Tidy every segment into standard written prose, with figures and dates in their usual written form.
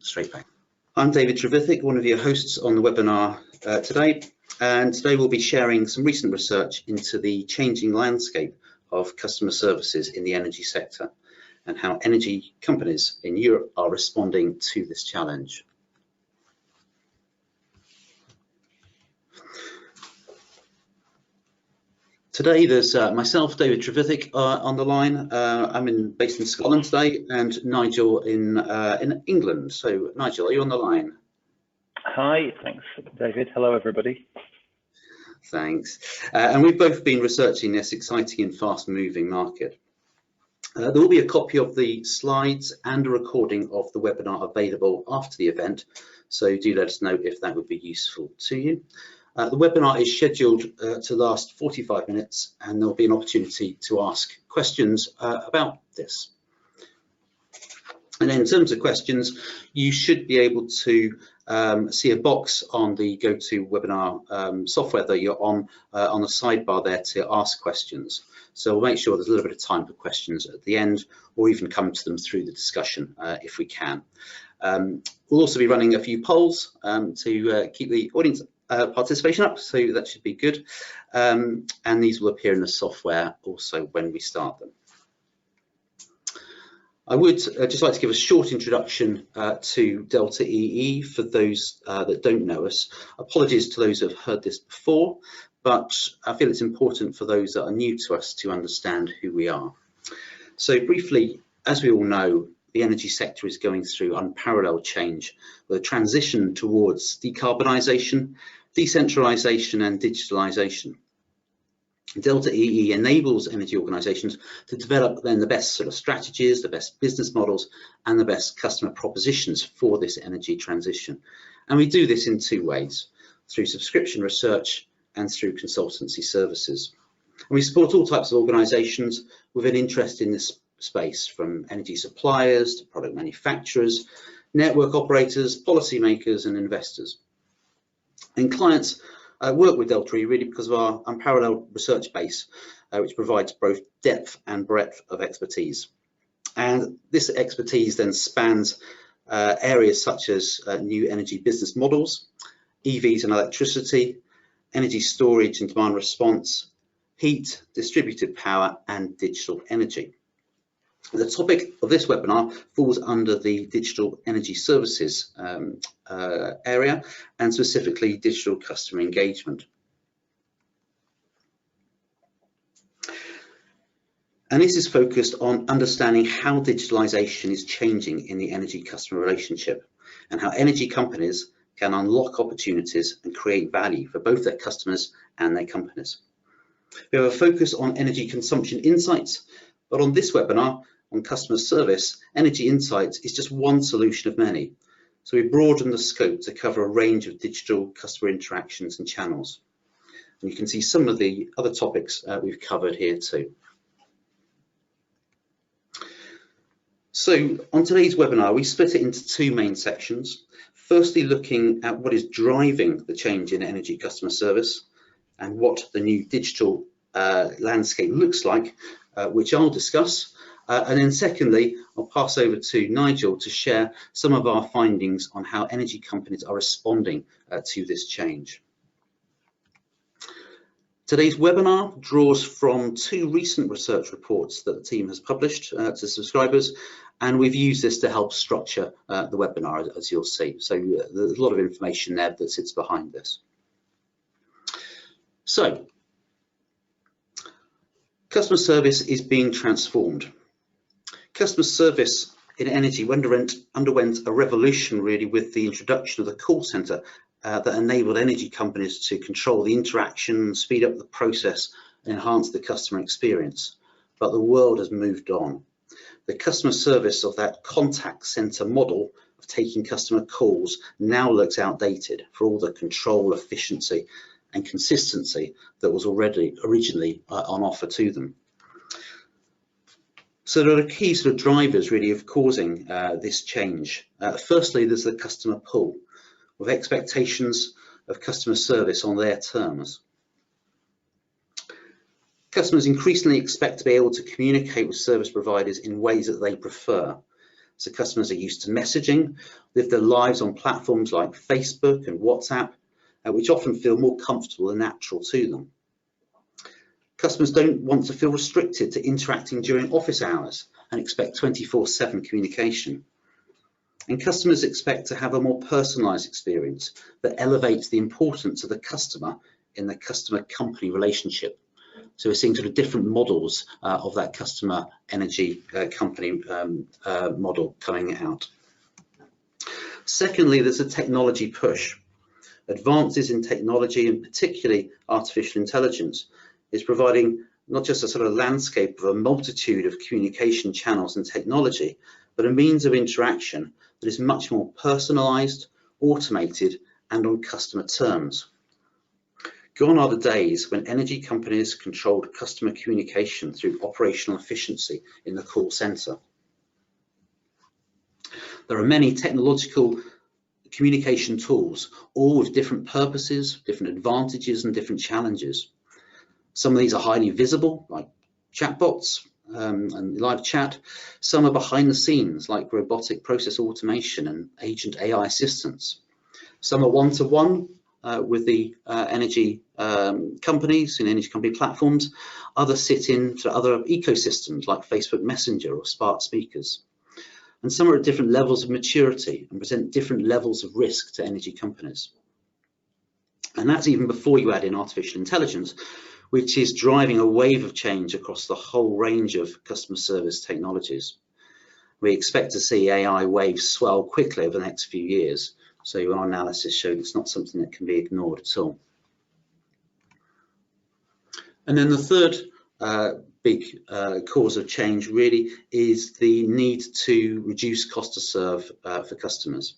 straight back. I'm David Trevithick, one of your hosts on the webinar today, and today we'll be sharing some recent research into the changing landscape of customer services in the energy sector and how energy companies in Europe are responding to this challenge. Today there's myself, David Trevithick, on the line. I'm based in Scotland today, and Nigel in England. So Nigel, are you on the line? Hi, thanks David. Hello everybody. Thanks. And we've both been researching this exciting and fast-moving market. There will be a copy of the slides and a recording of the webinar available after the event, so do let us know if that would be useful to you. The webinar is scheduled to last 45 minutes, and there'll be an opportunity to ask questions about this. And in terms of questions, you should be able to see a box on the GoToWebinar software that you're on the sidebar there to ask questions. So we'll make sure there's a little bit of time for questions at the end, or even come to them through the discussion if we can. We'll also be running a few polls to keep the audience participation up, so that should be good. And these will appear in the software also when we start them. I would just like to give a short introduction to Delta EE for those that don't know us. Apologies to those who have heard this before, but I feel it's important for those that are new to us to understand who we are. So briefly, as we all know, the energy sector is going through unparalleled change with a transition towards decarbonisation, decentralisation and digitalisation. Delta EE enables energy organisations to develop then the best sort of strategies, the best business models and the best customer propositions for this energy transition. And we do this in two ways, through subscription research and through consultancy services. And we support all types of organisations with an interest in this space, from energy suppliers to product manufacturers, network operators, policymakers and investors. And clients work with Delta EE really because of our unparalleled research base, which provides both depth and breadth of expertise. And this expertise then spans areas such as new energy business models, EVs and electricity, energy storage and demand response, heat, distributed power and digital energy. The topic of this webinar falls under the digital energy services area, and specifically digital customer engagement. And this is focused on understanding how digitalisation is changing in the energy customer relationship, and how energy companies can unlock opportunities and create value for both their customers and their companies. We have a focus on energy consumption insights, but on this webinar, on customer service, energy insights is just one solution of many. So we broaden the scope to cover a range of digital customer interactions and channels. And you can see some of the other topics we've covered here too. So on today's webinar, we split it into two main sections. Firstly, looking at what is driving the change in energy customer service and what the new digital landscape looks like, which I'll discuss. And then secondly, I'll pass over to Nigel to share some of our findings on how energy companies are responding to this change. Today's webinar draws from two recent research reports that the team has published to subscribers, and we've used this to help structure the webinar, as you'll see. So there's a lot of information there that sits behind this. So, customer service is being transformed. Customer service in energy underwent a revolution really with the introduction of the call centre that enabled energy companies to control the interaction, speed up the process and enhance the customer experience. But the world has moved on. The customer service of that contact centre model of taking customer calls now looks outdated for all the control, efficiency and consistency that was originally on offer to them. So there are key sort of drivers really of causing this change. Firstly, there's the customer pull, with expectations of customer service on their terms. Customers increasingly expect to be able to communicate with service providers in ways that they prefer. So customers are used to messaging, live their lives on platforms like Facebook and WhatsApp, which often feel more comfortable and natural to them. Customers don't want to feel restricted to interacting during office hours and expect 24/7 communication. And customers expect to have a more personalised experience that elevates the importance of the customer in the customer-company relationship. So we're seeing sort of different models of that customer energy company model coming out. Secondly, there's a technology push. Advances in technology, and particularly artificial intelligence, is providing not just a sort of landscape of a multitude of communication channels and technology, but a means of interaction that is much more personalised, automated, and on customer terms. Gone are the days when energy companies controlled customer communication through operational efficiency in the call centre. There are many technological communication tools, all with different purposes, different advantages, and different challenges. Some of these are highly visible, like chatbots and live chat. Some are behind the scenes, like robotic process automation and agent AI assistants. Some are one-to-one with the energy companies and energy company platforms. Others sit into other ecosystems like Facebook Messenger or smart speakers. And some are at different levels of maturity and present different levels of risk to energy companies. And that's even before you add in artificial intelligence, which is driving a wave of change across the whole range of customer service technologies. We expect to see AI waves swell quickly over the next few years. So our analysis showed it's not something that can be ignored at all. And then the third big cause of change really is the need to reduce cost to serve for customers.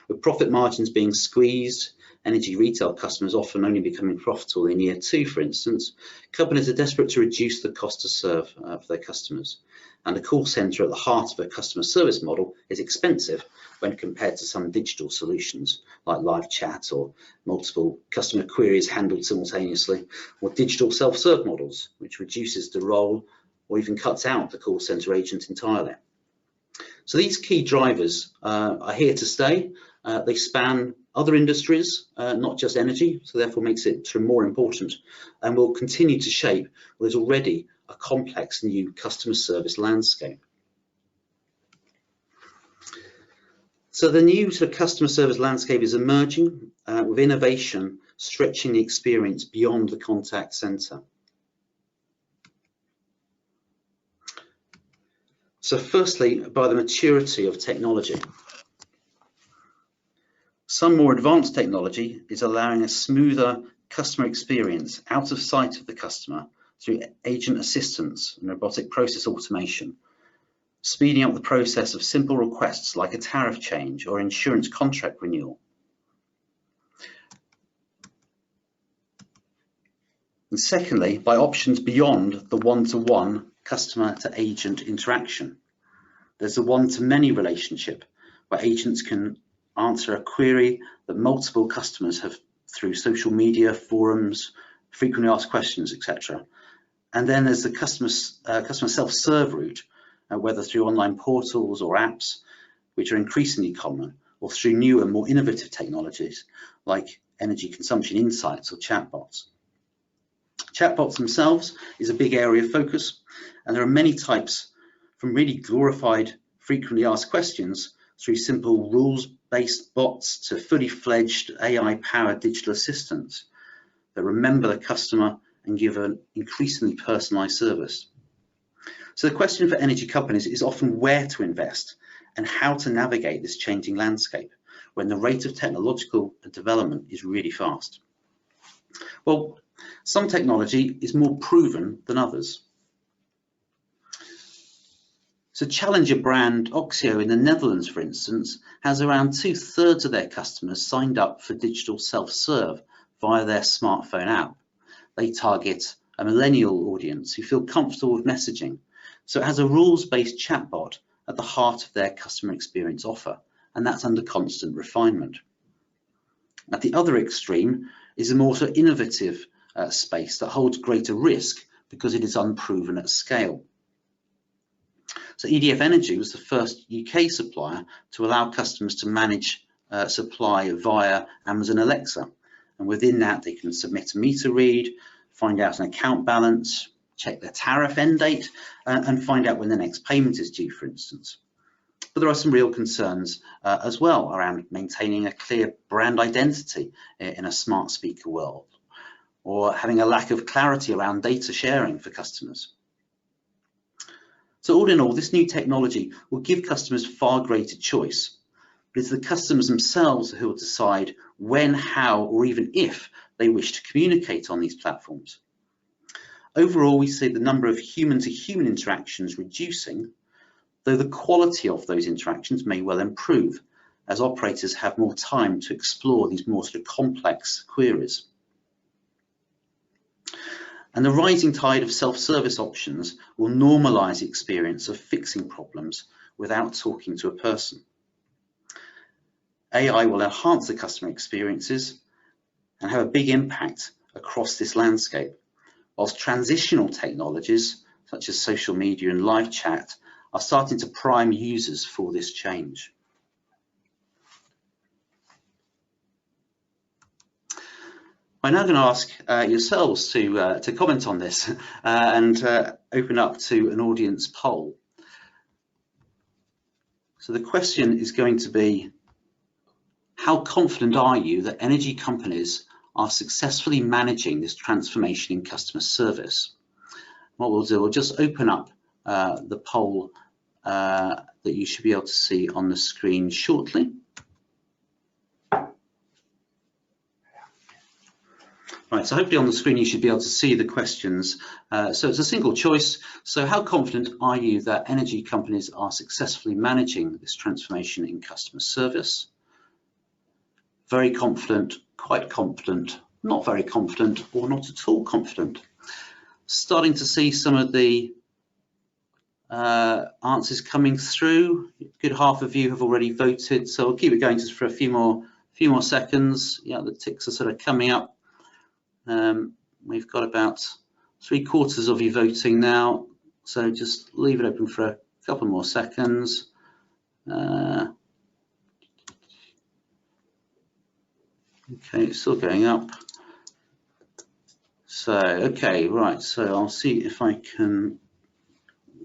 With profit margins being squeezed, energy retail customers often only becoming profitable in year 2, for instance, companies are desperate to reduce the cost to serve for their customers. And a call centre at the heart of a customer service model is expensive when compared to some digital solutions like live chat or multiple customer queries handled simultaneously, or digital self-serve models, which reduces the role or even cuts out the call centre agent entirely. So these key drivers are here to stay. They span other industries, not just energy, so therefore makes it more important, and will continue to shape what is already a complex new customer service landscape. So the new sort of customer service landscape is emerging with innovation stretching the experience beyond the contact centre. So firstly, by the maturity of technology. Some more advanced technology is allowing a smoother customer experience out of sight of the customer through agent assistance and robotic process automation, speeding up the process of simple requests like a tariff change or insurance contract renewal. And secondly, by options beyond the one-to-one customer to agent interaction. There's a one-to-many relationship where agents can answer a query that multiple customers have through social media, forums, frequently asked questions, etc. And then there's the customer self-serve route, whether through online portals or apps, which are increasingly common, or through newer, more innovative technologies like energy consumption insights or chatbots. Chatbots themselves is a big area of focus, and there are many types, from really glorified frequently asked questions through simple rules-based bots to fully fledged AI-powered digital assistants that remember the customer and give an increasingly personalised service. So the question for energy companies is often where to invest and how to navigate this changing landscape when the rate of technological development is really fast. Well, some technology is more proven than others. So challenger brand Oxio in the Netherlands, for instance, has around 2/3 of their customers signed up for digital self-serve via their smartphone app. They target a millennial audience who feel comfortable with messaging. So it has a rules-based chatbot at the heart of their customer experience offer, and that's under constant refinement. At the other extreme is a more sort of innovative space that holds greater risk because it is unproven at scale. So EDF Energy was the first UK supplier to allow customers to manage supply via Amazon Alexa. And within that, they can submit a meter read, find out an account balance, check their tariff end date, and find out when the next payment is due, for instance. But there are some real concerns as well around maintaining a clear brand identity in a smart speaker world, or having a lack of clarity around data sharing for customers. So all in all, this new technology will give customers far greater choice. But it's the customers themselves who will decide when, how, or even if they wish to communicate on these platforms. Overall, we see the number of human-to-human interactions reducing, though the quality of those interactions may well improve as operators have more time to explore these more sort of complex queries. And the rising tide of self-service options will normalise the experience of fixing problems without talking to a person. AI will enhance the customer experiences and have a big impact across this landscape, whilst transitional technologies such as social media and live chat are starting to prime users for this change. I'm now going to ask yourselves to comment on this and open up to an audience poll. So the question is going to be, how confident are you that energy companies are successfully managing this transformation in customer service? What we'll do, we'll just open up the poll that you should be able to see on the screen shortly. Right, so hopefully on the screen you should be able to see the questions. So it's a single choice. So how confident are you that energy companies are successfully managing this transformation in customer service? Very confident, quite confident, not very confident, or not at all confident. Starting to see some of the answers coming through. A good half of you have already voted, so we'll keep it going just for a few more seconds. Yeah, the ticks are sort of coming up. We've got about 3/4 of you voting now, so just leave it open for a couple more seconds. Okay, it's still going up. So, okay, right, so I'll see if I can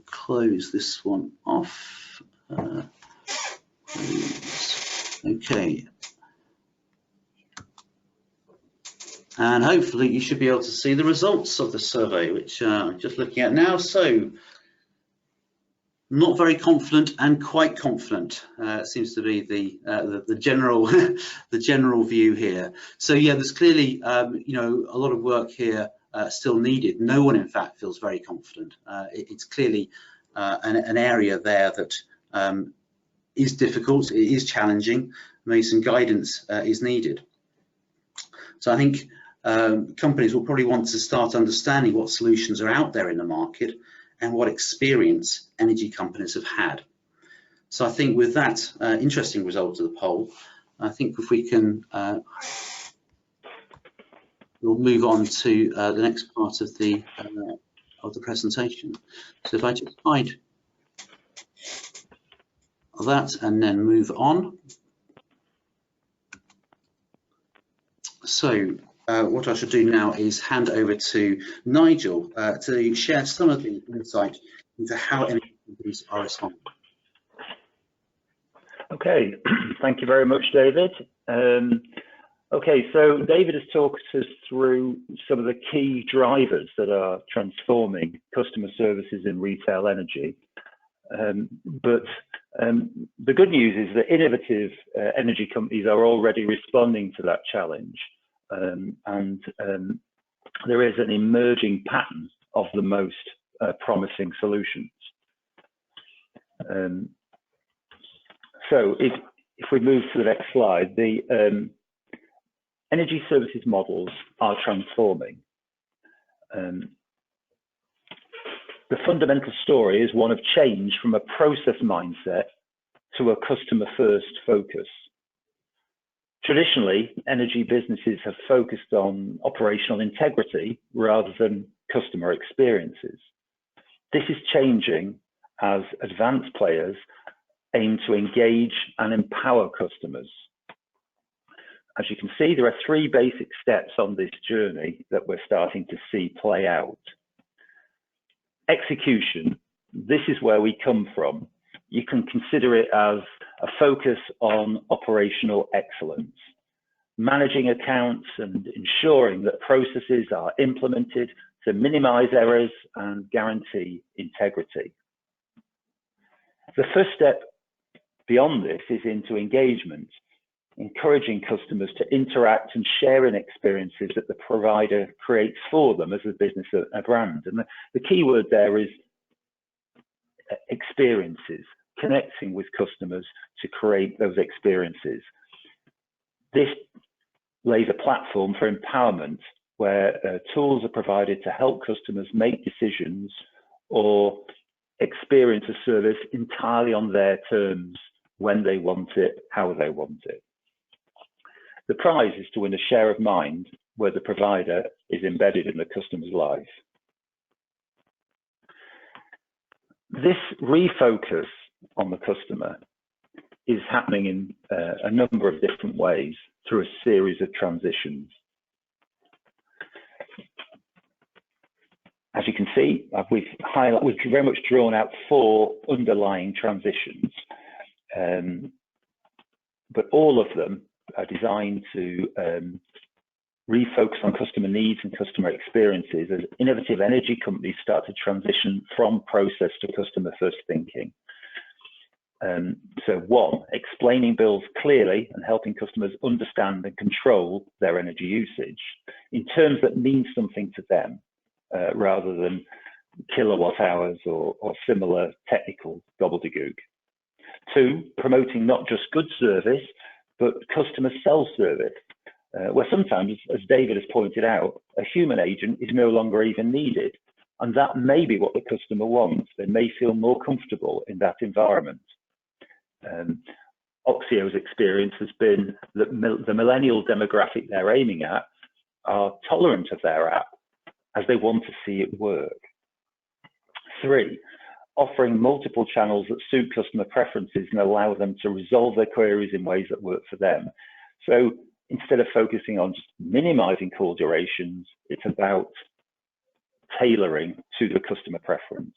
close this one off. Okay. And hopefully you should be able to see the results of the survey, which I'm just looking at now. So, not very confident and quite confident seems to be the general the general view here. So yeah, there's clearly you know, a lot of work here still needed. No one, in fact, feels very confident. It's clearly an area there that is difficult. It is challenging. Maybe some guidance is needed. So I think companies will probably want to start understanding what solutions are out there in the market and what experience energy companies have had. So I think with that interesting result of the poll, I think if we can, we'll move on to the next part of the presentation. So if I just hide that and then move on. So what I should do now is hand over to Nigel to share some of the insight into how energy companies are responding. Okay, thank you very much, David. Okay, so David has talked us through some of the key drivers that are transforming customer services in retail energy. But the good news is that innovative energy companies are already responding to that challenge. And there is an emerging pattern of the most promising solutions. So if we move to the next slide, the energy services models are transforming. The fundamental story is one of change from a process mindset to a customer-first focus. Traditionally, energy businesses have focused on operational integrity rather than customer experiences. This is changing as advanced players aim to engage and empower customers. As you can see, there are 3 basic steps on this journey that we're starting to see play out. Execution, this is where we come from. You can consider it as a focus on operational excellence, managing accounts and ensuring that processes are implemented to minimize errors and guarantee integrity. The first step beyond this is into engagement, encouraging customers to interact and share in experiences that the provider creates for them as a business, a brand. And the key word there is experiences, connecting with customers to create those experiences. This lays a platform for empowerment where tools are provided to help customers make decisions or experience a service entirely on their terms, when they want it, how they want it. The prize is to win a share of mind where the provider is embedded in the customer's life. This refocus on the customer is happening in a number of different ways through a series of transitions. As you can see, we've very much drawn out 4 underlying transitions, but all of them are designed to refocus on customer needs and customer experiences as innovative energy companies start to transition from process to customer first thinking. So 1, explaining bills clearly and helping customers understand and control their energy usage in terms that mean something to them, rather than kilowatt hours or similar technical gobbledygook. 2, promoting not just good service, but customer self-service, where sometimes, as David has pointed out, a human agent is no longer even needed. And that may be what the customer wants. They may feel more comfortable in that environment. Oxio's experience has been that the millennial demographic they're aiming at are tolerant of their app as they want to see it work. 3, offering multiple channels that suit customer preferences and allow them to resolve their queries in ways that work for them. So instead of focusing on just minimizing call durations, it's about tailoring to the customer preference.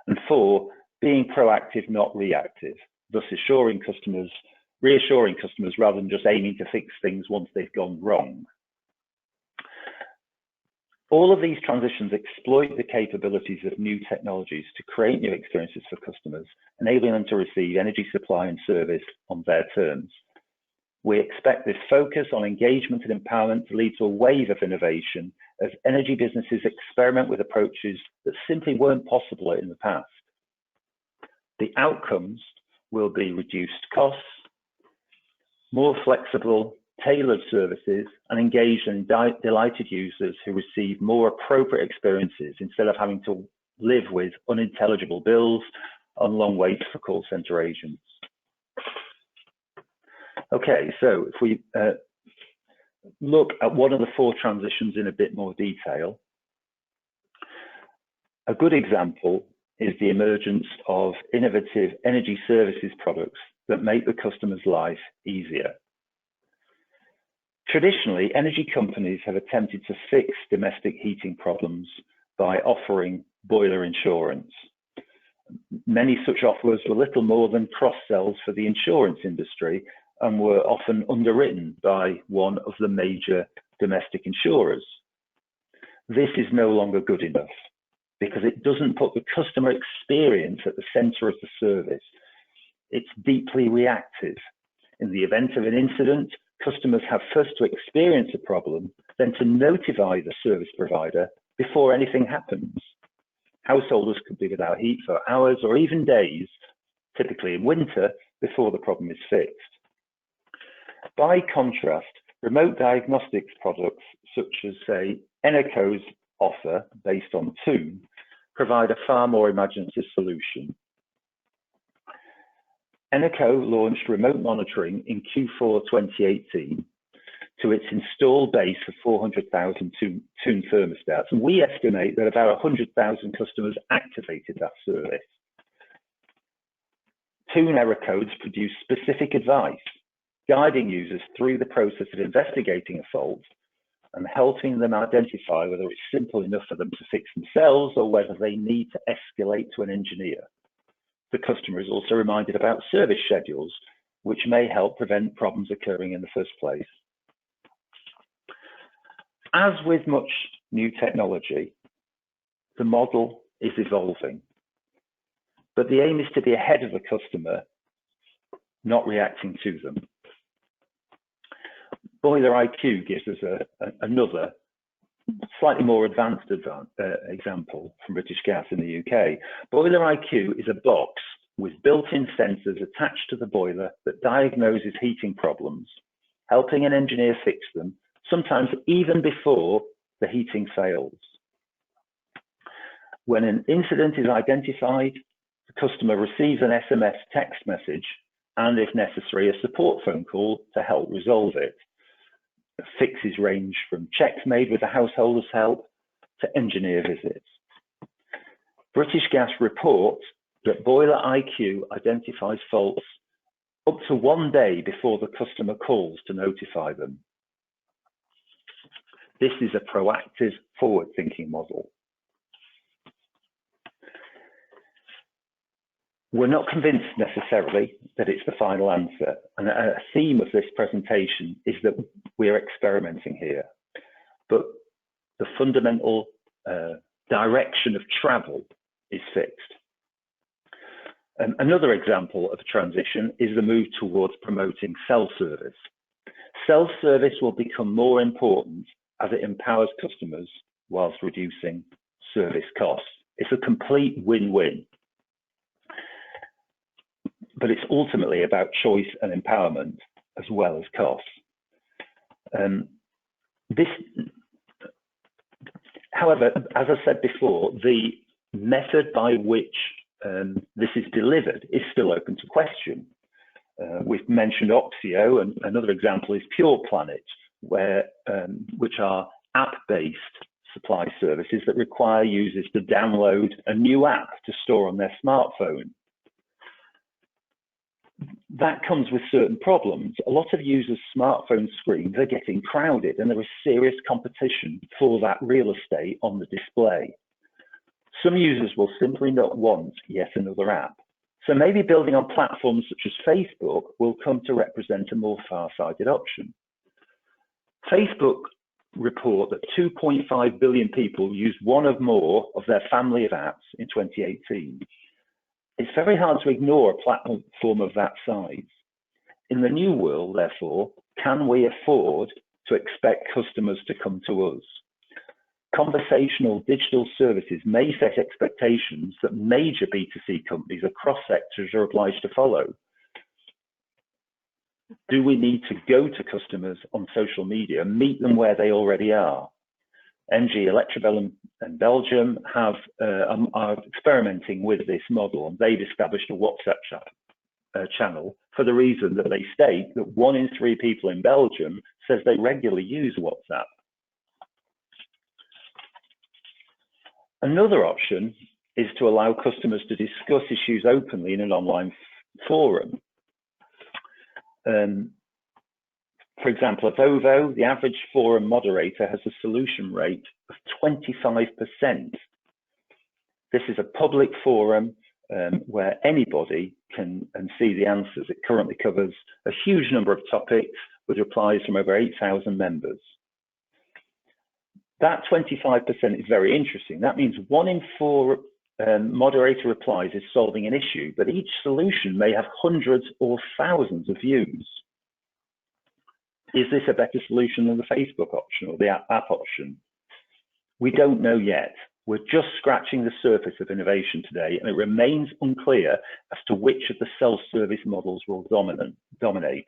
And 4, being proactive, not reactive, thus reassuring customers rather than just aiming to fix things once they've gone wrong. All of these transitions exploit the capabilities of new technologies to create new experiences for customers, enabling them to receive energy supply and service on their terms. We expect this focus on engagement and empowerment to lead to a wave of innovation as energy businesses experiment with approaches that simply weren't possible in the past. The outcomes will be reduced costs, more flexible, tailored services, and engaged and delighted users who receive more appropriate experiences instead of having to live with unintelligible bills and long waits for call center agents. Okay, so if we look at one of the 4 transitions in a bit more detail, a good example is the emergence of innovative energy services products that make the customer's life easier. Traditionally, energy companies have attempted to fix domestic heating problems by offering boiler insurance. Many such offers were little more than cross-sells for the insurance industry and were often underwritten by one of the major domestic insurers. This is no longer good enough because it doesn't put the customer experience at the center of the service. It's deeply reactive. In the event of an incident, customers have first to experience a problem, then to notify the service provider before anything happens. Householders could be without heat for hours or even days, typically in winter, before the problem is fixed. By contrast, remote diagnostics products such as, say, Eneco's offer based on Tune provide a far more imaginative solution. Eneco launched remote monitoring in Q4 2018 to its installed base of 400,000 Tune thermostats, and we estimate that about 100,000 customers activated that service. Toon error codes produce specific advice, guiding users through the process of investigating a fault and helping them identify whether it's simple enough for them to fix themselves or whether they need to escalate to an engineer. The customer is also reminded about service schedules, which may help prevent problems occurring in the first place. As with much new technology, the model is evolving, but the aim is to be ahead of the customer, not reacting to them. Boiler IQ gives us another slightly more advanced example from British Gas in the UK. Boiler IQ is a box with built-in sensors attached to the boiler that diagnoses heating problems, helping an engineer fix them, sometimes even before the heating fails. When an incident is identified, the customer receives an SMS text message and, if necessary, a support phone call to help resolve it. The fixes range from checks made with the householder's help to engineer visits. British Gas reports that Boiler IQ identifies faults up to 1 day before the customer calls to notify them. This is a proactive, forward-thinking model. We're not convinced necessarily that it's the final answer. And a theme of this presentation is that we're experimenting here, but the fundamental direction of travel is fixed. Another example of a transition is the move towards promoting self-service. Self-service will become more important as it empowers customers whilst reducing service costs. It's a complete win-win. But it's ultimately about choice and empowerment as well as costs. However, as I said before, the method by which this is delivered is still open to question. We've mentioned Oxio, and another example is Pure Planet, which are app-based supply services that require users to download a new app to store on their smartphone. That comes with certain problems. A lot of users' smartphone screens are getting crowded, and there is serious competition for that real estate on the display. Some users will simply not want yet another app. So maybe building on platforms such as Facebook will come to represent a more far-sighted option. Facebook report that 2.5 billion people used one or more of their family of apps in 2018. It's very hard to ignore a platform of that size. In the new world, therefore, can we afford to expect customers to come to us? Conversational digital services may set expectations that major B2C companies across sectors are obliged to follow. Do we need to go to customers on social media, meet them where they already are? MG Electrabel and Belgium are experimenting with this model, and they've established a WhatsApp channel for the reason that they state that 1 in 3 people in Belgium says they regularly use WhatsApp. Another option is to allow customers to discuss issues openly in an online forum. For example, at Ovo, the average forum moderator has a solution rate of 25%. This is a public forum where anybody can see the answers. It currently covers a huge number of topics with replies from over 8,000 members. That 25% is very interesting. That means 1 in 4 moderator replies is solving an issue, but each solution may have hundreds or thousands of views. Is this a better solution than the Facebook option or the app option? We don't know yet. We're just scratching the surface of innovation today, and it remains unclear as to which of the self-service models will dominate.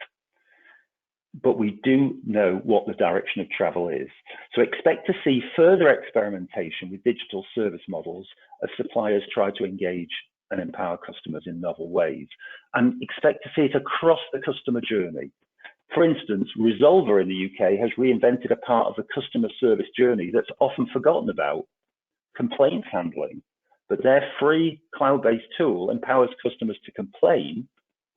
But we do know what the direction of travel is. So expect to see further experimentation with digital service models as suppliers try to engage and empower customers in novel ways. And expect to see it across the customer journey. For instance, Resolver in the UK has reinvented a part of the customer service journey that's often forgotten about: complaints handling. But their free cloud-based tool empowers customers to complain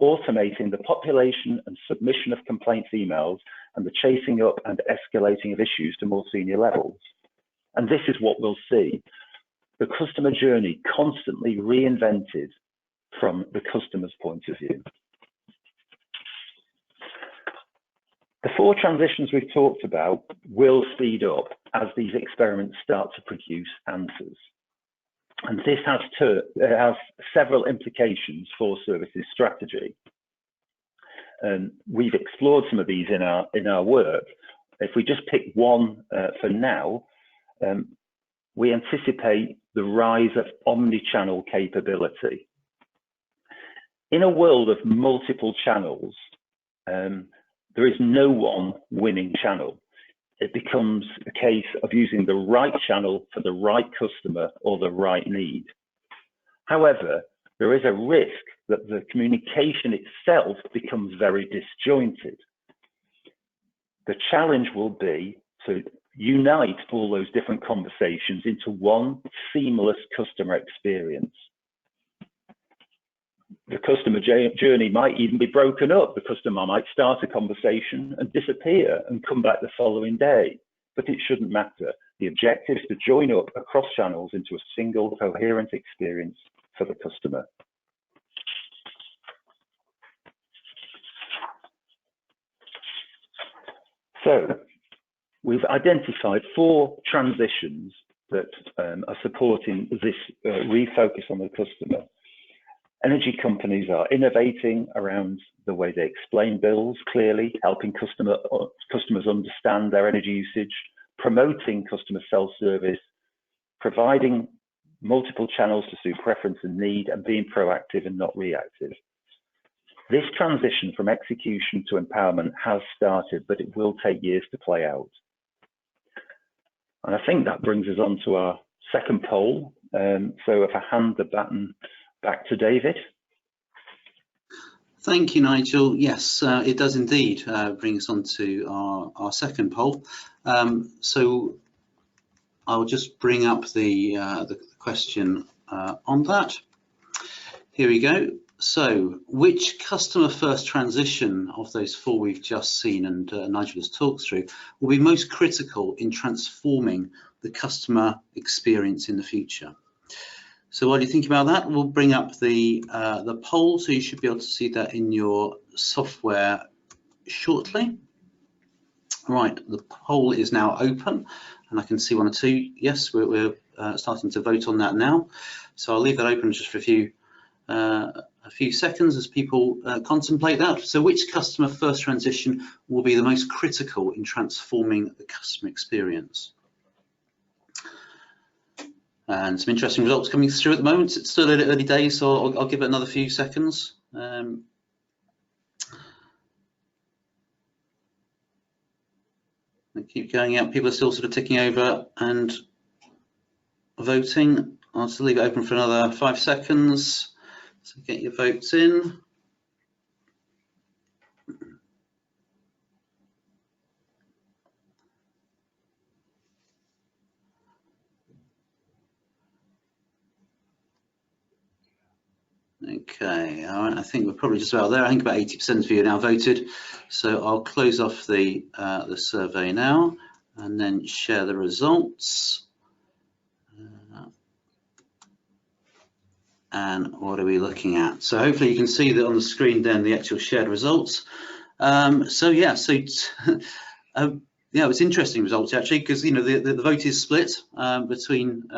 automating the population and submission of complaints emails and the chasing up and escalating of issues to more senior levels. And this is what we'll see: the customer journey constantly reinvented from the customer's point of view. The 4 transitions we've talked about will speed up as these experiments start to produce answers. And this has several implications for services strategy. We've explored some of these in our work. If we just pick one for now, we anticipate the rise of omnichannel capability. In a world of multiple channels, there is no one winning channel. It becomes a case of using the right channel for the right customer or the right need. However, there is a risk that the communication itself becomes very disjointed. The challenge will be to unite all those different conversations into one seamless customer experience. The customer journey might even be broken up. The customer might start a conversation and disappear and come back the following day, but it shouldn't matter. The objective is to join up across channels into a single coherent experience for the customer. So we've identified 4 transitions that are supporting this refocus on the customer. Energy companies are innovating around the way they explain bills clearly, helping customers understand their energy usage, promoting customer self-service, providing multiple channels to suit preference and need, and being proactive and not reactive. This transition from execution to empowerment has started, but it will take years to play out. And I think that brings us on to our second poll. So if I hand the baton back to David. Thank you, Nigel. Yes, it does indeed bring us on to our second poll. So I'll just bring up the question on that. Here we go. So which customer first transition of those 4 we've just seen and Nigel has talked through will be most critical in transforming the customer experience in the future? So while you think about that, we'll bring up the poll, so you should be able to see that in your software shortly. Right, the poll is now open, and I can see 1 or 2. Yes, we're starting to vote on that now. So I'll leave that open just for a few seconds as people contemplate that. So which customer first transition will be the most critical in transforming the customer experience? And some interesting results coming through at the moment. It's still early days, so I'll give it another few seconds. They keep going out. People are still sort of ticking over and voting. I'll still leave it open for another 5 seconds. So get your votes in. Okay, all right, I think we're probably just about there. I think about 80% of you now voted. So I'll close off the survey now and then share the results. And what are we looking at? So hopefully you can see that on the screen then the actual shared results. Yeah, it's interesting results actually, because the vote is split between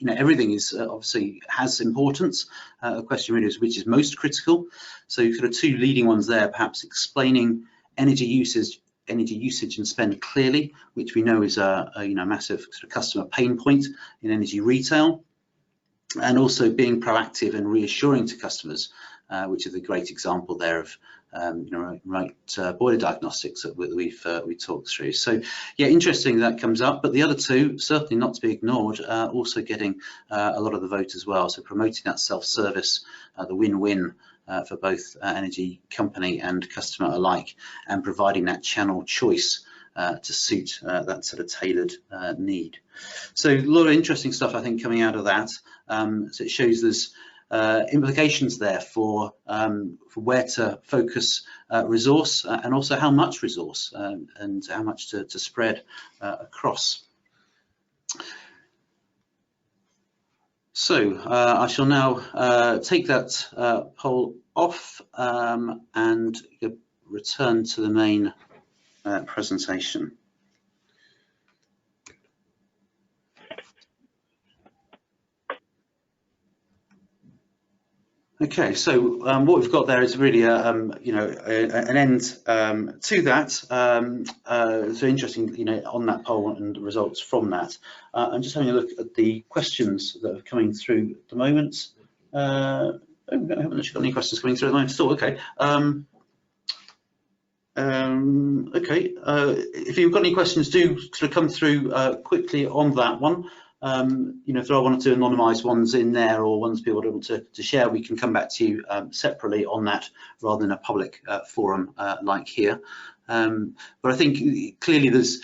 everything is obviously has importance. The question really is which is most critical. So you've got 2 leading ones there, perhaps explaining energy usage and spend clearly, which we know is a massive sort of customer pain point in energy retail, and also being proactive and reassuring to customers, which is a great example there of boiler diagnostics that we talked through. So yeah, interesting that comes up, but the other 2 certainly not to be ignored, also getting a lot of the vote as well. So promoting that self-service, the win-win for both energy company and customer alike, and providing that channel choice to suit that sort of tailored need. So a lot of interesting stuff I think coming out of that. So it shows there's implications there for where to focus resource and also how much resource and how much to spread across. So I shall now take that poll off and return to the main presentation. Okay, so what we've got there is really an end to that. So interesting, on that poll and the results from that. I'm just having a look at the questions that are coming through at the moment. We haven't actually got any questions coming through at the moment at all. Okay. If you've got any questions, do sort of come through quickly on that one. If there are one or two anonymised ones in there or ones people don't want to share, we can come back to you separately on that rather than a public forum like here. But I think clearly there's,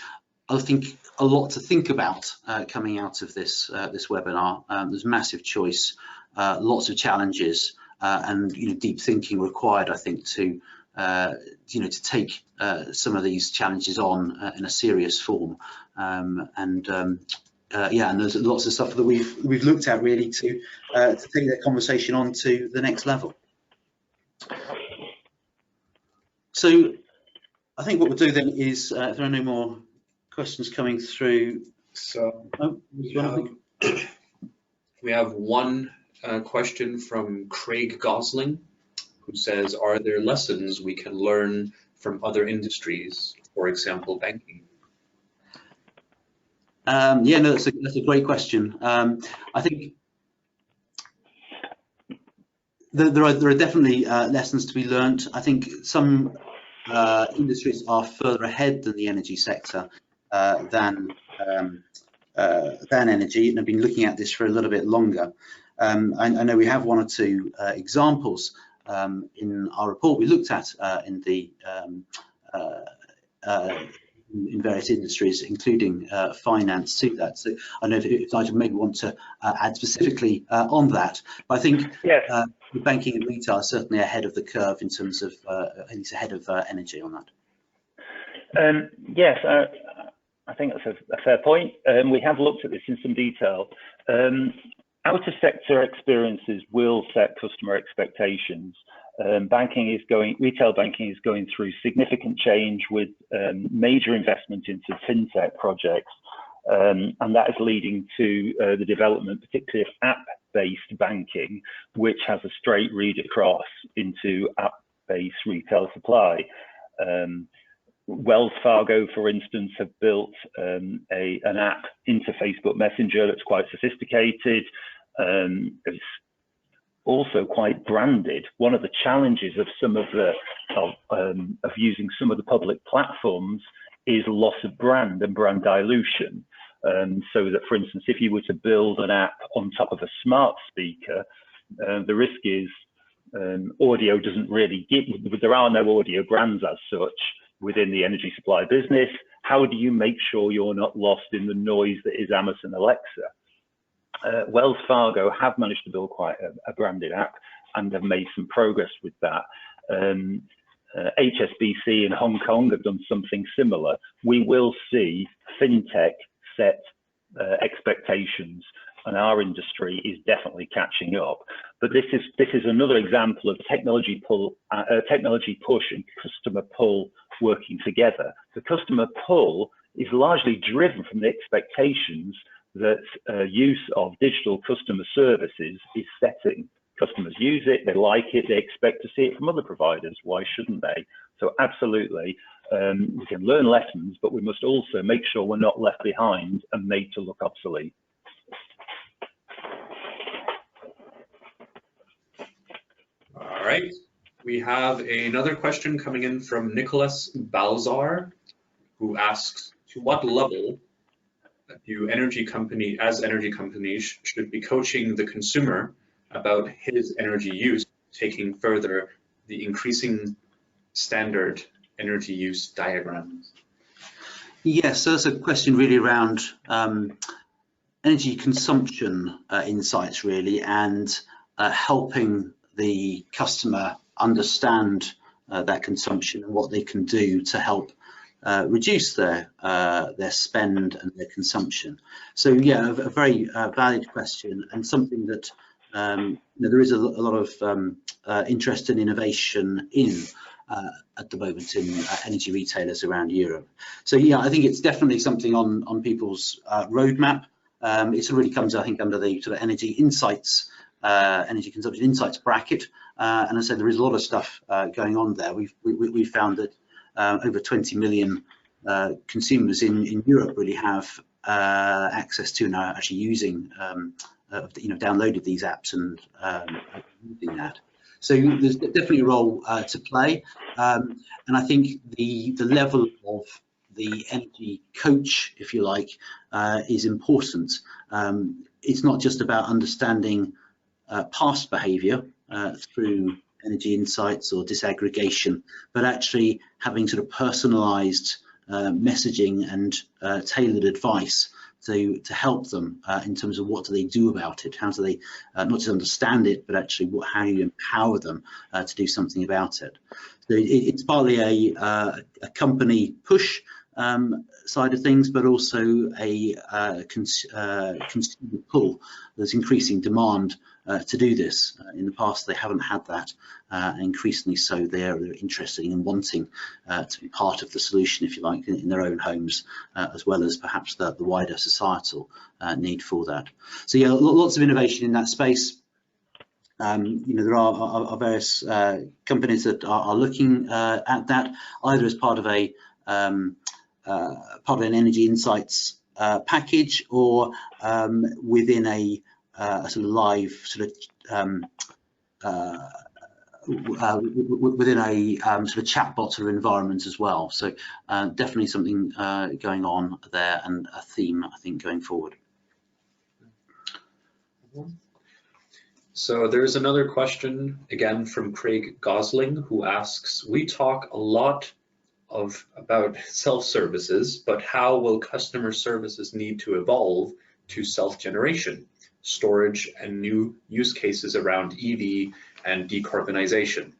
a lot to think about coming out of this webinar. There's massive choice, lots of challenges, and deep thinking required, I think, to take some of these challenges on in a serious form. And there's lots of stuff that we've looked at really to take that conversation on to the next level. So I think what we'll do then is, if there are no more questions coming through. So we have one question from Craig Gosling, who says, are there lessons we can learn from other industries, for example, banking? Yeah, no, that's a great question. I think there are definitely lessons to be learned. I think some industries are further ahead than the energy sector than energy, and have been looking at this for a little bit longer. I know we have one or two examples in our report we looked at in various industries, including finance to that. So I know if Nigel maybe want to add specifically on that, but I think yes. Banking and retail are certainly ahead of the curve in terms of, at least ahead of energy on that. Yes, I think that's a fair point. We have looked at this in some detail. Outer sector experiences will set customer expectations. Retail banking is going through significant change with major investment into fintech projects, and that is leading to the development, particularly of app-based banking, which has a straight read across into app-based retail supply. Wells Fargo, for instance, have built an app into Facebook Messenger that's quite sophisticated. It's also quite branded. One of the challenges of some of using some of the public platforms is loss of brand and brand dilution. So that, for instance, if you were to build an app on top of a smart speaker, the risk is audio doesn't really there are no audio brands as such within the energy supply business. How do you make sure you're not lost in the noise that is Amazon Alexa? Wells Fargo have managed to build quite a branded app and have made some progress with that. HSBC in Hong Kong have done something similar. We will see fintech set expectations, and our industry is definitely catching up. But this is another example of technology push and customer pull working together. The customer pull is largely driven from the expectations that use of digital customer services is setting. Customers use it, they like it, they expect to see it from other providers. Why shouldn't they? So absolutely, we can learn lessons, but we must also make sure we're not left behind and made to look obsolete. All right, we have another question coming in from Nicholas Balzar, who asks, to what level do energy companies should be coaching the consumer about his energy use, taking further the increasing standard energy use diagram? Yes, so that's a question really around energy consumption insights really, and helping the customer understand their consumption and what they can do to help reduce their spend and their consumption. So yeah, a very valid question, and something that there is a lot of interest and innovation in at the moment in energy retailers around Europe. So yeah, I think it's definitely something on people's roadmap. It really comes, I think, under the sort of energy insights, energy consumption insights bracket. And I said there is a lot of stuff going on there. We've found that over 20 million consumers in Europe really have access to and are actually using, downloaded these apps and using that. So there's definitely a role to play, and I think the level of the energy coach, if you like, is important. It's not just about understanding past behaviour through energy insights or disaggregation, but actually having sort of personalised messaging and tailored advice to help them in terms of what do they do about it, how do they not just understand it, but actually how do you empower them to do something about it. So it's partly a company push side of things, but also a consumer pull. There's increasing demand to do this. In the past they haven't had that, increasingly so they're interested in wanting to be part of the solution, if you like, in their own homes, as well as perhaps the wider societal need for that. So yeah, lots of innovation in that space. There are various companies that are looking at that, either as part of an energy insights package, or within a sort of live sort of within a sort of chatbot sort of environment as well. So definitely something going on there, and a theme, I think, going forward. So there's another question again from Craig Gosling, who asks, we talk a lot about self-services, but how will customer services need to evolve to self-generation, storage, and new use cases around EV and decarbonization?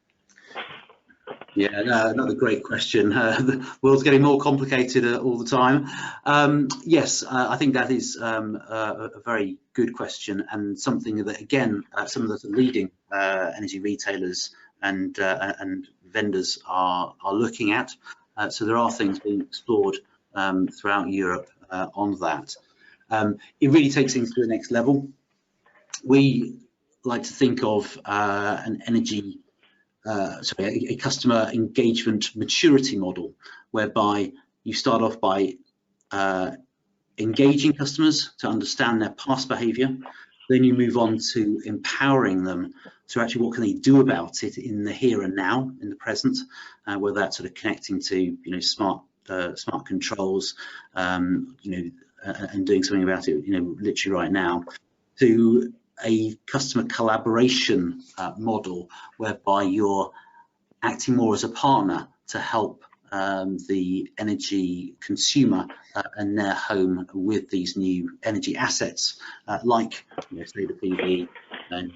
Yeah, another great question. The world's getting more complicated all the time. Yes, I think that is a very good question, and something that, again, some of the leading energy retailers and vendors are looking at. So there are things being explored throughout Europe on that. It really takes things to the next level. We like to think of a customer engagement maturity model, whereby you start off by engaging customers to understand their past behaviour, then you move on to empowering them to actually what can they do about it in the here and now, in the present, whether that's sort of connecting to smart controls, and doing something about it literally right now, to a customer collaboration model, whereby you're acting more as a partner to help the energy consumer and their home with these new energy assets, like say the PV and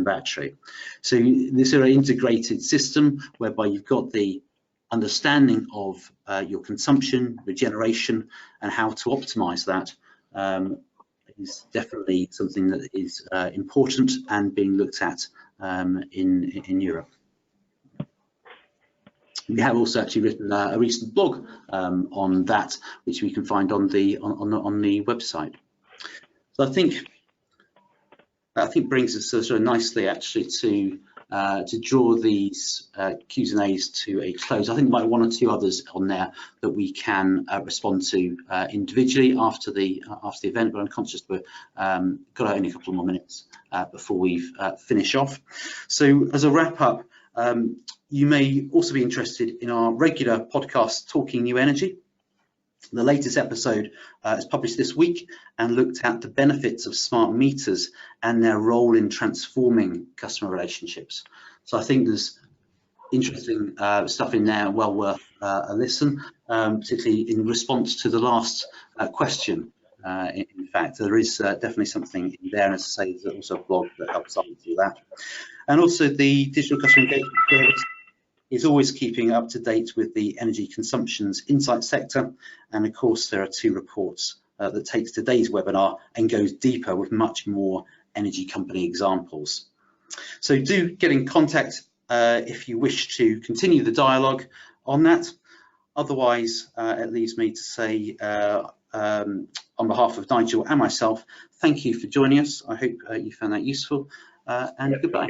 battery. So this is an integrated system whereby you've got the understanding of your consumption, regeneration, and how to optimize that. Is definitely something that is important and being looked at in Europe. We have also actually written a recent blog on that, which we can find on the website. So I think brings us sort of nicely actually to draw these Q's and A's to a close. I think there might be one or two others on there that we can respond to individually after the event, but I'm conscious we've got only a couple more minutes before we finish off. So as a wrap up, you may also be interested in our regular podcast, Talking New Energy. The latest episode is published this week and looked at the benefits of smart meters and their role in transforming customer relationships. So I think there's interesting stuff in there, well worth a listen, particularly in response to the last question In fact, there is definitely something in there, and as I say, there's also a blog that helps answer that. And also the Digital Customer Engagement Service is always keeping up to date with the energy consumptions insight sector. And of course, there are 2 reports that takes today's webinar and goes deeper with much more energy company examples. So do get in contact if you wish to continue the dialogue on that. Otherwise, it leaves me to say, on behalf of Nigel and myself, thank you for joining us. I hope you found that useful, and goodbye.